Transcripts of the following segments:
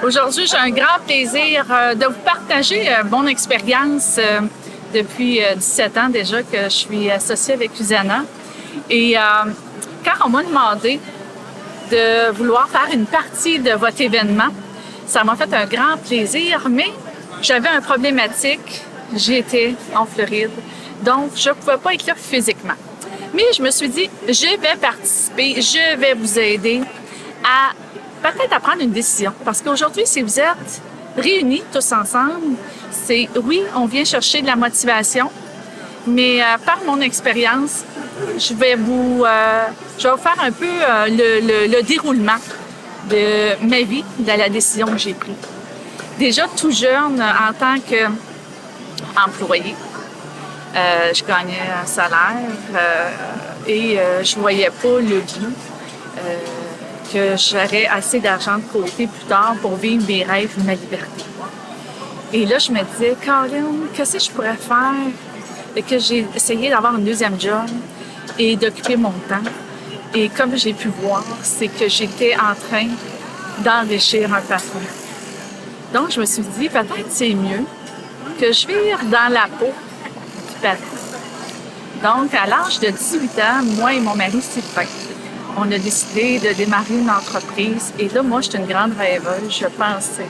Aujourd'hui, j'ai un grand plaisir de vous partager mon expérience depuis 17 ans déjà que je suis associée avec Usana. Et quand on m'a demandé de vouloir faire une partie de votre événement, ça m'a fait un grand plaisir, mais j'avais une problématique. J'étais en Floride, donc je ne pouvais pas être là physiquement. Mais je me suis dit, je vais participer, je vais vous aider à peut-être à prendre une décision. Parce qu'aujourd'hui, si vous êtes réunis tous ensemble, c'est oui, on vient chercher de la motivation, mais par mon expérience, je vais vous faire un peu le déroulement de ma vie, de la décision que j'ai prise. Déjà tout jeune, en tant qu'employé, je gagnais un salaire et je ne voyais pas le but que j'aurais assez d'argent de côté plus tard pour vivre mes rêves, ma liberté. Et là, je me disais, Caroline, qu'est-ce que je pourrais faire? Et que j'ai essayé d'avoir un deuxième job et d'occuper mon temps. Et comme j'ai pu voir, c'est que j'étais en train d'enrichir un patron. Donc, je me suis dit, peut-être c'est mieux que je vire dans la peau du patron. Donc, à l'âge de 18 ans, moi et mon mari Sylvain, on a décidé de démarrer une entreprise. Et là, moi, j'étais une grande rêveuse. Je pensais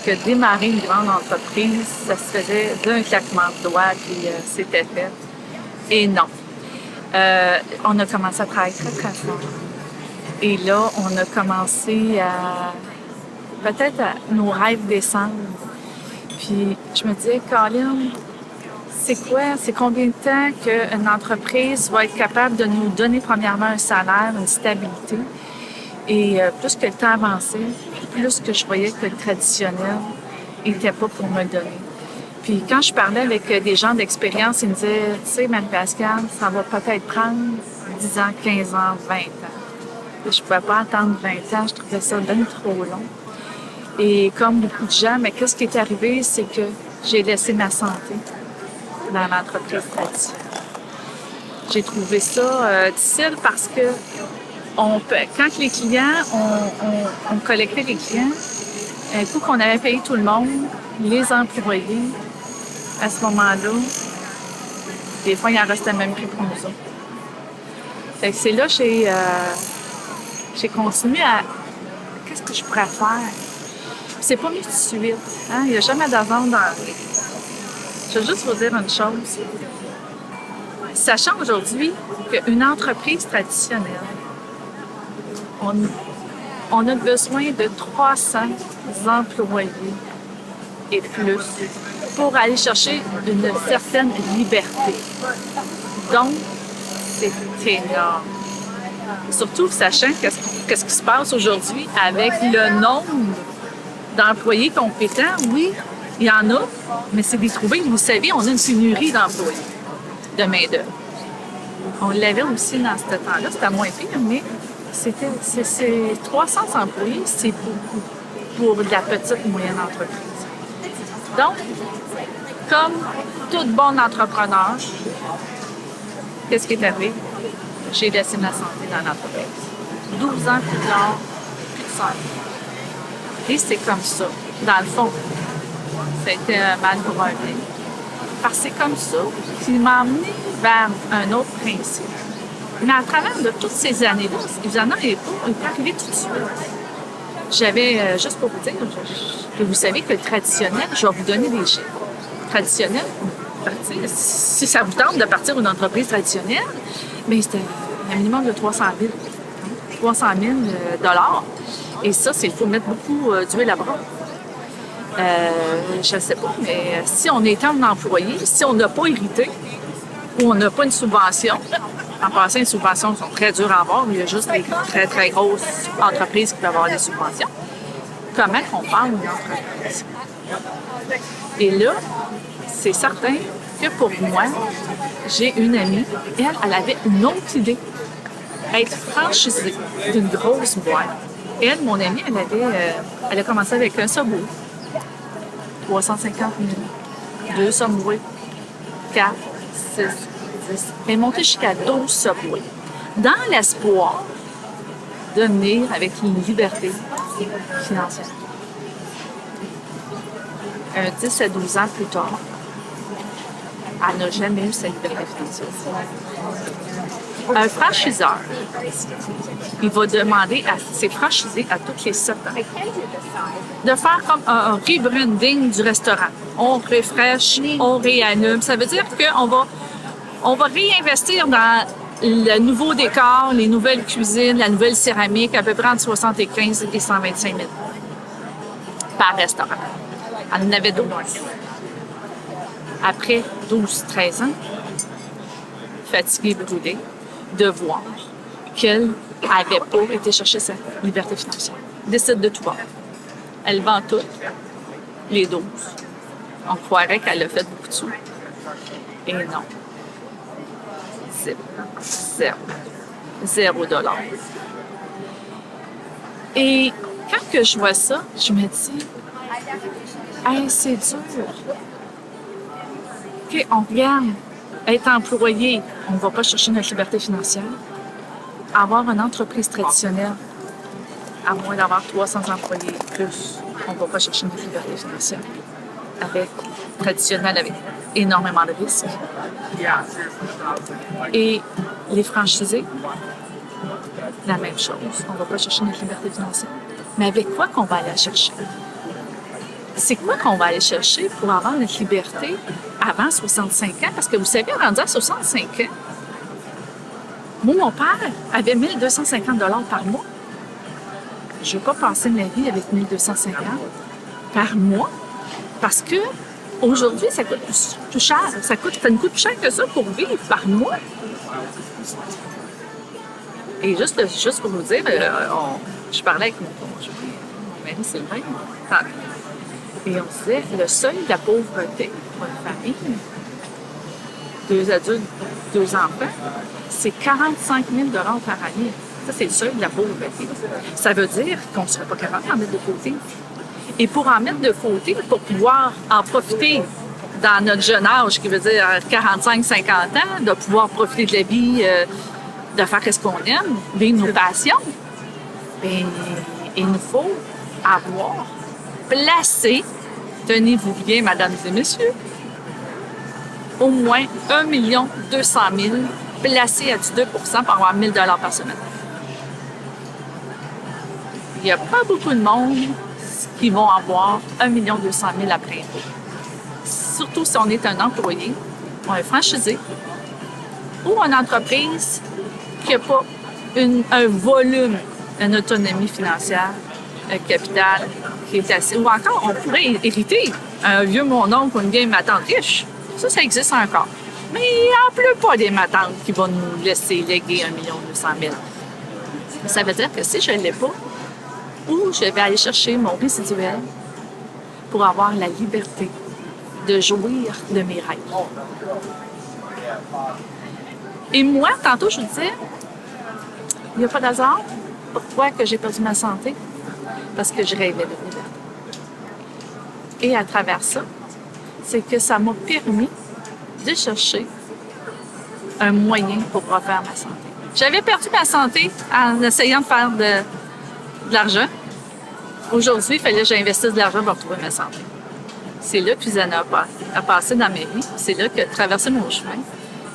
que démarrer une grande entreprise, ça se faisait d'un claquement de doigts, puis c'était fait. Et non. On a commencé à travailler très, très fort. Et là, on a commencé à peut-être à nos rêves descendre. Puis je me disais, Caroline, c'est combien de temps qu'une entreprise va être capable de nous donner premièrement un salaire, une stabilité? Et plus que le temps avançait, plus que je voyais que le traditionnel n'était pas pour me le donner. Puis quand je parlais avec des gens d'expérience, ils me disaient, tu sais, Marie-Pascale, ça va peut-être prendre 10 ans, 15 ans, 20 ans. Et je ne pouvais pas attendre 20 ans, je trouvais ça bien trop long. Et comme beaucoup de gens, mais qu'est-ce qui est arrivé, c'est que j'ai laissé ma santé dans l'entreprise traditionnelle. J'ai trouvé ça difficile parce que quand les clients, on collectait les clients, un coup qu'on avait payé tout le monde, les employés, à ce moment-là, des fois, il en restait même plus pour nous autres. Fait que c'est là que j'ai continué à... Qu'est-ce que je pourrais faire? C'est pas mieux de suite. Hein? Il n'y a jamais d'avant dans la vie. Je veux juste vous dire une chose. Sachant aujourd'hui qu'une entreprise traditionnelle, on a besoin de 300 employés et plus pour aller chercher une certaine liberté. Donc, c'est énorme. Surtout sachant qu'est-ce qui se passe aujourd'hui avec le nombre d'employés compétents. Oui, il y en a, mais c'est des trouver. Vous savez, on a une pénurie d'employés, de main-d'œuvre. On l'avait aussi dans ce temps-là, c'était moins pire, mais c'est 300 employés, c'est beaucoup pour de la petite et moyenne entreprise. Donc, comme tout bon entrepreneur, qu'est-ce qui est arrivé? J'ai laissé ma santé dans l'entreprise. 12 ans plus tard, plus de santé. Et c'est comme ça. Dans le fond, ça a été un mal pour un bien. Parce que c'est comme ça qu'il m'a amené vers un autre principe. Mais à travers de toutes ces années-là, Usana n'est pas arrivé tout de suite. J'avais, juste pour vous dire, que vous savez que le traditionnel, je vais vous donner des chiffres. Traditionnel, si ça vous tente de partir une entreprise traditionnelle, bien, c'était un minimum de 300 000. 300 000 $. Et ça, il faut mettre beaucoup d'huile à bras. Je ne sais pas, mais si on est un employé, si on n'a pas hérité ou on n'a pas une subvention, en passant, les subventions sont très dures à avoir, il y a juste les très, très grosses entreprises qui peuvent avoir des subventions. Comment on parle d'une entreprise? Et là, c'est certain que pour moi, j'ai une amie, elle avait une autre idée. Être franchisée d'une grosse boîte. Elle, mon amie, elle a commencé avec un Subway. 350 000. 2 Subway. 4, 6, 10. Elle est montée jusqu'à 12 Subway. Dans l'espoir de venir avec une liberté financière. 10 à 12 ans plus tard, elle n'a jamais eu sa liberté financière. Un franchiseur, il va demander à ses franchisés à tous les 7 ans de faire comme un rebranding du restaurant. On refresh, on réanime. Ça veut dire on va réinvestir dans le nouveau décor, les nouvelles cuisines, la nouvelle céramique, à peu près entre 75 et 125 000 par restaurant. Elle en avait 12. Après 12-13 ans, fatiguée, brûlée, de voir qu'elle n'avait pas été chercher sa liberté financière. Décide de tout vendre. Elle vend tout, les 12. On croirait qu'elle a fait beaucoup de sous. Et non. Zéro dollar. Et quand que je vois ça, je me dis, hey, c'est dur. OK, on regarde. Être employé, on ne va pas chercher notre liberté financière. Avoir une entreprise traditionnelle, à moins d'avoir 300 employés plus, on ne va pas chercher notre liberté financière. Traditionnelle avec énormément de risques. Et les franchisés, la même chose. On ne va pas chercher notre liberté financière. Mais avec quoi qu'on va aller la chercher? C'est quoi qu'on va aller chercher pour avoir notre liberté avant 65 ans? Parce que vous savez, rendu à 65 ans, moi, mon père avait 1 250 $ par mois. Je ne veux pas passer ma vie avec 1 250 $ par mois parce que aujourd'hui, ça coûte plus cher. Ça ne coûte plus cher que ça pour vivre par mois. Et juste pour vous dire, je parlais avec mon mari Sylvain, et on disait le seuil de la pauvreté pour une famille, 2 adultes, 2 enfants, c'est 45 000 $ par année. Ça, c'est le seuil de la pauvreté. Ça veut dire qu'on ne sera pas capable d'en mettre de côté. Et pour en mettre de côté, pour pouvoir en profiter dans notre jeune âge, qui veut dire 45-50 ans, de pouvoir profiter de la vie, de faire ce qu'on aime, vivre nos passions, bien, il nous faut avoir placé, tenez-vous bien, mesdames et messieurs, au moins 1 200 000 placés à 2 % pour avoir 1 000 $ par semaine. Il n'y a pas beaucoup de monde qui vont avoir 1 200 000 après impôt. Surtout si on est un employé ou un franchisé ou une entreprise qui n'a pas un volume, une autonomie financière, un capital qui est assez... Ou encore, on pourrait hériter un vieux mon-oncle ou une vieille ma-tante riche. Ça existe encore. Mais il n'en pleut pas des ma-tantes qui vont nous laisser léguer 1 200 000. Ça veut dire que si je ne l'ai pas, ou je vais aller chercher mon résiduel pour avoir la liberté de jouir de mes rêves. Et moi, tantôt, je vous disais, il n'y a pas d'hasard. Pourquoi que j'ai perdu ma santé? Parce que je rêvais de liberté. Et à travers ça, c'est que ça m'a permis de chercher un moyen pour refaire ma santé. J'avais perdu ma santé en essayant de faire de l'argent. Aujourd'hui, il fallait que j'investisse de l'argent pour retrouver ma santé. C'est là que Cuisana a passé dans ma vie. C'est là qu'elle a traversé mon chemin.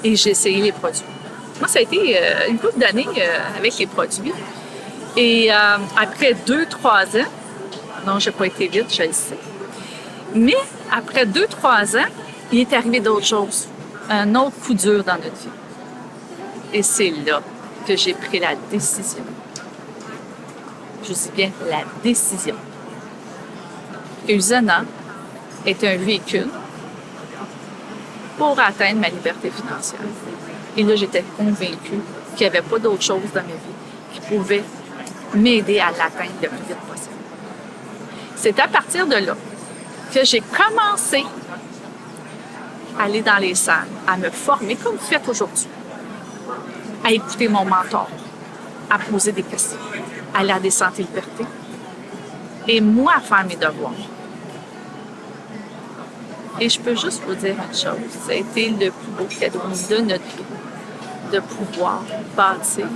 Et j'ai essayé les produits. Moi, ça a été une couple d'années avec les produits. Et après 2-3 ans, non, je n'ai pas été vite, je le sais. Mais après 2-3 ans, il est arrivé d'autres choses. Un autre coup dur dans notre vie. Et c'est là que j'ai pris la décision. Je dis bien la décision. Que Cuisana est un véhicule pour atteindre ma liberté financière. Et là, j'étais convaincue qu'il n'y avait pas d'autre chose dans ma vie qui pouvait m'aider à l'atteindre le plus vite possible. C'est à partir de là que j'ai commencé à aller dans les salles, à me former comme vous faites aujourd'hui, à écouter mon mentor, à poser des questions, à aller à des santé liberté, et moi à faire mes devoirs. Et je peux juste vous dire une chose, ça a été le plus beau cadeau de notre vie, de pouvoir bâtir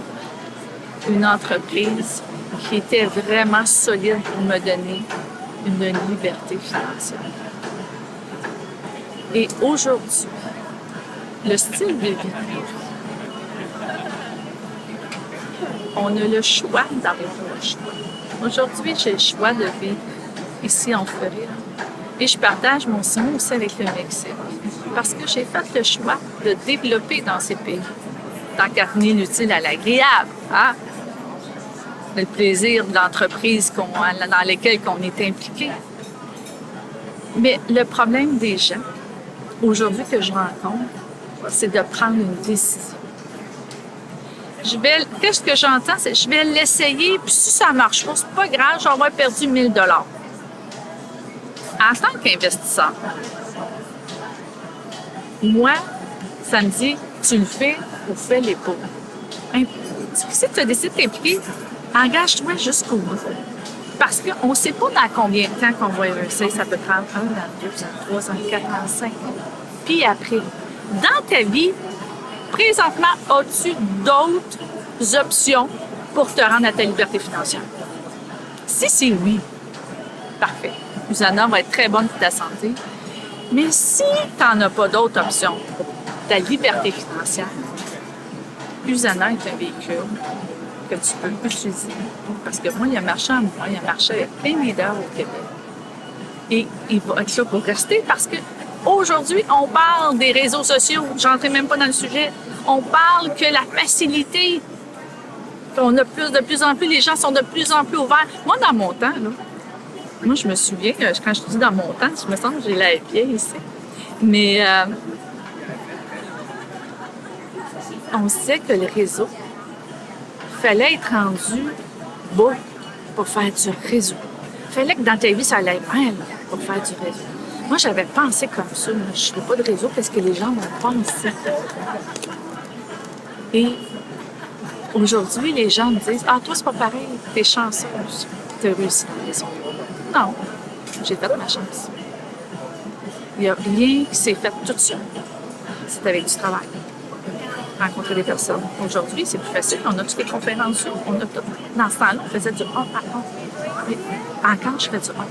une entreprise qui était vraiment solide pour me donner une liberté financière. Et aujourd'hui, le style de vie, on a le choix d'avoir le choix. Aujourd'hui, j'ai le choix de vivre ici en Floride. Et je partage mon sillon aussi avec le Mexique. Parce que j'ai fait le choix de développer dans ces pays. Tant qu'à tenir l'utile à l'agréable. Hein? Le plaisir de l'entreprise dans laquelle on est impliqué. Mais le problème des gens, aujourd'hui que je rencontre, c'est de prendre une décision. Qu'est-ce que j'entends? C'est je vais l'essayer, puis si ça ne marche pas, c'est pas grave, j'en vais perdu 1000 $. En tant qu'investisseur, moi, ça me dit, tu le fais ou fais-les pas. Si tu décides de t'impliquer, engage-toi jusqu'au bout. Parce qu'on ne sait pas dans combien de temps qu'on va réussir. Ça peut prendre 1 an, 2 ans, 3 ans, 4 ans, 5 ans. Puis après, dans ta vie, présentement, as-tu d'autres options pour te rendre à ta liberté financière? Si c'est oui, parfait. Usana va être très bonne pour ta santé. Mais si tu n'en as pas d'autres options pour ta liberté financière, Usana est un véhicule que tu peux utiliser. Parce que moi, il y a marché en moi, il y a marché avec plein leaders au Québec. Et il va être là pour rester parce que aujourd'hui, on parle des réseaux sociaux. Je n'entrais même pas dans le sujet. On parle que la facilité, qu'on a de plus en plus, les gens sont de plus en plus ouverts. Moi, dans mon temps, là, moi, je me souviens, quand je dis dans mon temps, je me sens que j'ai la vieille ici. Mais on sait que le réseau, fallait être rendu beau pour faire du réseau. Fallait que dans ta vie, ça allait mal pour faire du réseau. Moi, j'avais pensé comme ça. Je ne ferais pas de réseau parce que les gens vont penser. Et aujourd'hui, les gens me disent « Ah, toi, c'est pas pareil. T'es chanceuse. T'as réussi dans la réseau. » Non, j'ai fait ma chance. Il n'y a rien qui s'est fait tout seul. C'est avec du travail. Rencontrer des personnes. Aujourd'hui, c'est plus facile. On a toutes les conférences Zoom. On a tout. Dans ce temps-là, on faisait du 1 à 1. Mais encore, je fais du 1 à 1.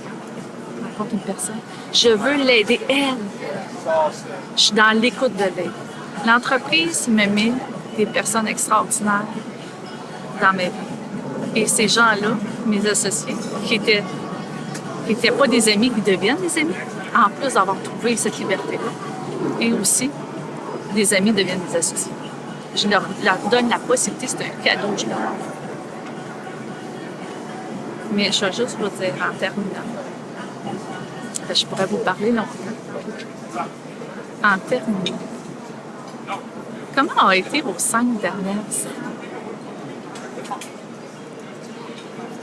Je rencontre une personne. Je veux l'aider, elle. Je suis dans l'écoute de l'aide. L'entreprise me met des personnes extraordinaires dans ma vie. Et ces gens-là, mes associés, qui étaient pas des amis, qui deviennent des amis, en plus d'avoir trouvé cette liberté-là. Et aussi, des amis deviennent des associés. Je leur donne la possibilité, c'est un cadeau que je leur offre. Mais je vais juste vous dire en terminant, je pourrais vous parler longtemps. En terminant, comment ont été vos 5 dernières années?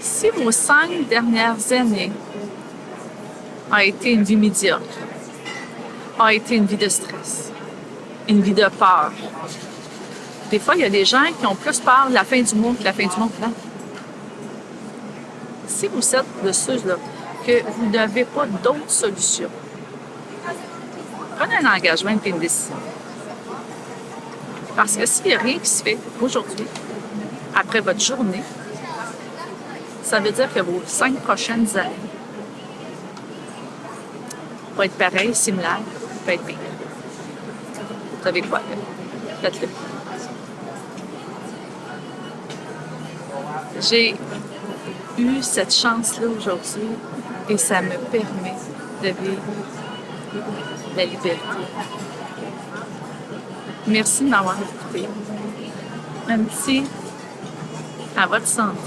Si vos 5 dernières années ont été une vie médiocre, ont été une vie de stress, une vie de peur. Des fois, il y a des gens qui ont plus peur de la fin du mois que de la fin du monde. Si vous êtes de ceux-là, que vous n'avez pas d'autre solution, prenez un engagement et une décision. Parce que s'il n'y a rien qui se fait aujourd'hui, après votre journée, ça veut dire que vos 5 prochaines années vont être pareilles, similaires, peut être pires. Vous savez quoi? Faites-le. J'ai eu cette chance-là aujourd'hui et ça me permet de vivre la liberté. Merci de m'avoir écouté. Un petit à votre santé.